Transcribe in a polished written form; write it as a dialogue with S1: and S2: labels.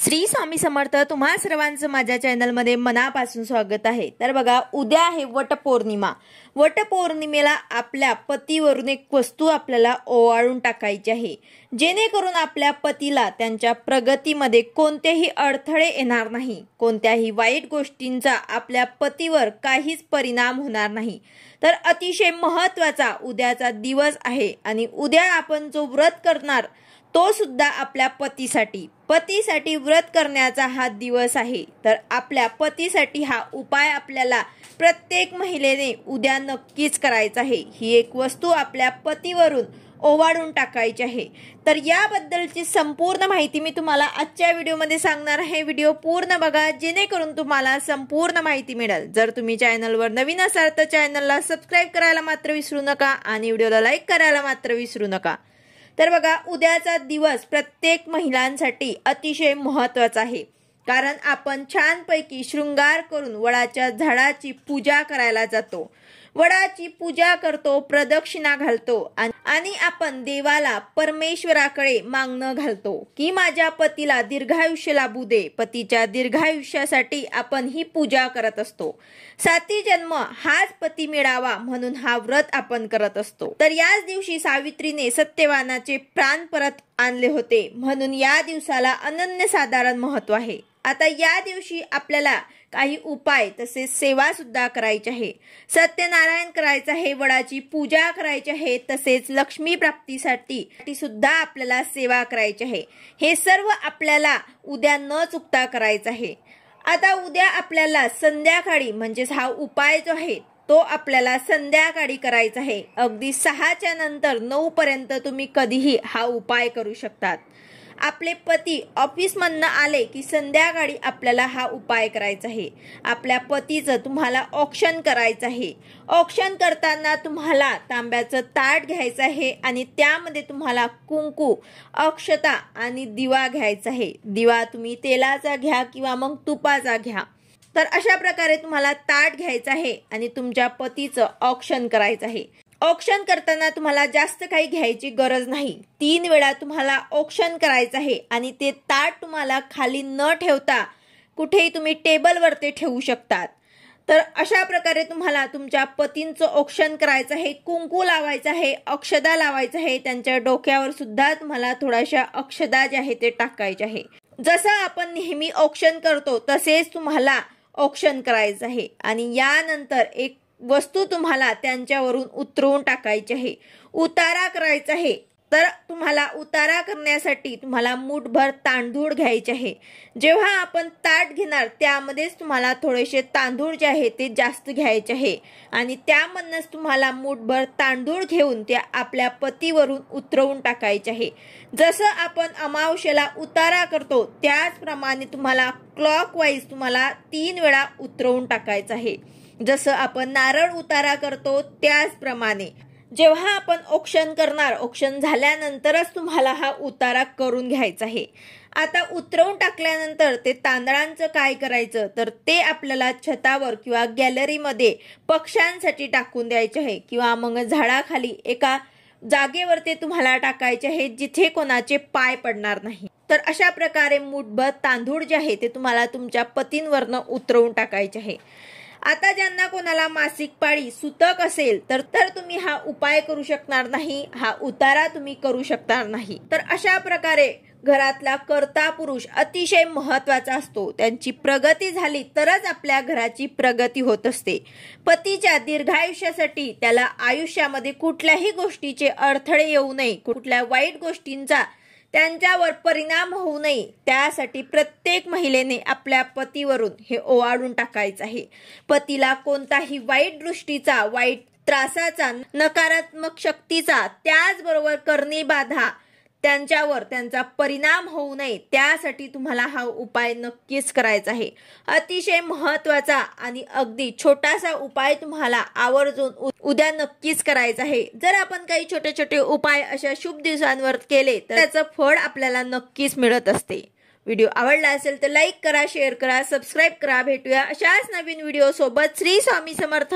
S1: श्री स्वामी समर्थ। तुम्हा सर्वांचं माझ्या चॅनलमध्ये मनापासून स्वागत आहे। तर बघा, उद्या आहे वटपौर्णिमा। वटपौर्णिमेला आपल्या पतीवरून एक वस्तू आपल्याला ओवाळून टाकायची आहे, जेणेकरून आपल्या पतीला त्यांच्या प्रगतीमध्ये कोणतेही अडथळे येणार नाही, कोणत्याही वाईट गोष्टींचा आपल्या पतीवर काहीच परिणाम होणार नाही। तर अतिशय महत्त्वाचा उद्याचा दिवस आहे आणि उद्या आपण जो व्रत करणार तो सुद्धा आपल्या पतीसाठी व्रत करण्याचा हा दिवस आहे। तर आपल्या पतीसाठी हा उपाय आपल्याला प्रत्येक महिलेने उद्या नक्कीच करायचा आहे। ही एक वस्तू आपल्या पतीवरून ओवाळून टाकायची आहे। तर याबद्दलची संपूर्ण माहिती मी तुम्हाला आजच्या व्हिडिओमध्ये सांगणार आहे। व्हिडिओ पूर्ण बघा, जेणेकरून तुम्हाला संपूर्ण माहिती मिळेल। जर तुम्ही चॅनलवर नवीन असाल तर चॅनलला सबस्क्राइब करायला मात्र विसरू नका आणि व्हिडिओला लाईक करायला मात्र विसरू नका। तर बघा, उद्याचा दिवस प्रत्येक महिलांसाठी अतिशय महत्त्वाचा आहे, कारण आपण छानपैकी शृंगार करून वडाच्या झाडाची पूजा करायला जातो, वडाची पूजा करतो, प्रदक्षिणा घालतो आणि आपण देवाला परमेश्वराकडे मागणं घालतो की माझ्या पतीला दीर्घायुष्य लाभू दे। पतीच्या दीर्घायुष्यासाठी आपण ही पूजा करत असतो। 7 जन्म हाच पती मिळावा म्हणून हा व्रत आपण करत असतो। तर याच दिवशी सावित्रीने सत्यवानाचे प्राण परत आणले होते, म्हणून या दिवसाला अनन्यसाधारण महत्त्व आहे। आता या दिवशी आपल्याला काही उपाय तसेच सेवा सुद्धा करायची आहे। सत्यनारायण करायचं आहे, वडाची पूजा करायची आहे, तसेच लक्ष्मी प्राप्तीसाठी सुद्धा आपल्याला सेवा करायची आहे। हे सर्व आपल्याला उद्या न चुकता करायचं आहे। आता उद्या आपल्याला संध्याकाळी म्हणजेच हा उपाय जो आहे तो आपल्याला संध्याकाळी करायचा आहे। अगदी 6च्या नंतर 9 पर्यंत तुम्ही कधीही हा उपाय करू शकतात। आपले पती ऑफिसमधनं आले की संध्याकाळी आपल्याला हा उपाय करायचा आहे। आपल्या पतीचं तुम्हाला औक्षण करायचं आहे। औक्षण करताना तुम्हाला तांब्याचं ताट घ्यायचं आहे आणि त्यामध्ये तुम्हाला कुंकू, अक्षता आणि दिवा घ्यायचा आहे। दिवा तुम्ही तेलाचा घ्या किंवा मग तुपाचा घ्या। तर अशा प्रकारे तुम्हाला ताट घ्यायचं आहे आणि तुमच्या पतीचं औक्षण करायचं आहे। औक्षण करताना तुम्हाला जास्त काही घ्यायची गरज नाही। 3 वेळा तुम्हाला औक्षण करायचं आहे आणि ते ताट तुम्हाला खाली न ठेवता कुठेही तुम्ही टेबलवरती ठेवू शकतात। तर अशा प्रकारे तुम्हाला तुमच्या पतींचं औक्षण करायचं आहे, कुंकू लावायचं आहे, अक्षदा लावायचं आहे, त्यांच्या डोक्यावर सुद्धा तुम्हाला थोड्याशा अक्षदा जे आहे ते टाकायचे आहे। जसं आपण नेहमी औक्षण करतो तसेच तुम्हाला औक्षण करायचं आहे आणि यानंतर एक वस्तू तुम्हाला त्यांच्यावरून उतरवून टाकायची आहे, उतारा करायचा आहे। तर तुम्हाला उतारा करण्यासाठी तुम्हाला मूठभर तांदूळ घ्यायचे आहे। जेव्हा आपण ताट घेणार त्यामध्येच तुम्हाला थोडेसे तांदूळ जे आहे ते जास्त घ्यायचे आहे आणि त्यामधूनच तुम्हाला मूठभर तांदूळ घेऊन ते आपल्या पतीवरून उतरवून टाकायचे आहे। जसं आपण अमावस्येला उतारा करतो त्याचप्रमाणे तुम्हाला क्लॉकवाईज तुम्हाला 3 वेळा उतरवून टाकायचं आहे। जसं आपण नारळ उतारा करतो त्याचप्रमाणे जेव्हा आपण औक्षण करणार, औक्षण झाल्यानंतरच तुम्हाला हा उतारा करून घ्यायचा आहे। आता उतरवून टाकल्यानंतर ते तांदळांचं काय करायचं, तर ते आपल्याला छतावर किंवा गॅलरीमध्ये पक्ष्यांसाठी टाकून द्यायचे आहे किंवा मग झाडाखाली एका जागेवर ते तुम्हाला टाकायचे आहे जिथे कोणाचे पाय पडणार नाही। तर अशा प्रकारे मूठभर तांदूळ जे आहे ते तुम्हाला तुमच्या पतींवरनं उतरवून टाकायचे आहे। आता ज्यांना कोणाला मासिक पाळी सुतक असेल तर तुम्ही हा उपाय करू शकणार नाही, हा उतारा तुम्ही करू शकणार नाही। तर अशा प्रकारे घरातला कर्ता पुरुष अतिशय महत्त्वाचा असतो। त्यांची प्रगती झाली तरच आपल्या घराची प्रगती होत असते। पतीच्या दीर्घायुष्यासाठी त्याला आयुष्यामध्ये कुठल्याही गोष्टीचे अडथळे येऊ नये, कुठल्या वाईट गोष्टींचा त्यांच्यावर परिणाम होऊ नये, त्यासाठी प्रत्येक महिलेने आपल्या पतीवरून हे ओवाळून टाकायचं आहे। पतीला कोणताही वाईट दृष्टीचा, वाईट त्रासाचा, नकारात्मक शक्तीचा, त्याचबरोबर करणी बाधा त्यांच्यावर त्यांचा परिणाम होऊ नये, त्यासाठी तुम्हाला हा उपाय नक्कीच करायचा आहे। अतिशय महत्त्वाचा आणि अगदी छोटासा उपाय तुम्हाला आवर्जून उद्या नक्कीच करायचा आहे। जर आपण काही छोटे छोटे उपाय अशा शुभ दिवसांवर केले तर त्याचं फळ आपल्याला नक्कीच मिळत असते। व्हिडिओ आवडला असेल तर लाईक करा, शेअर करा, सबस्क्राइब करा। भेटूया अशाच नवीन व्हिडिओ सोबत। श्री स्वामी समर्थ।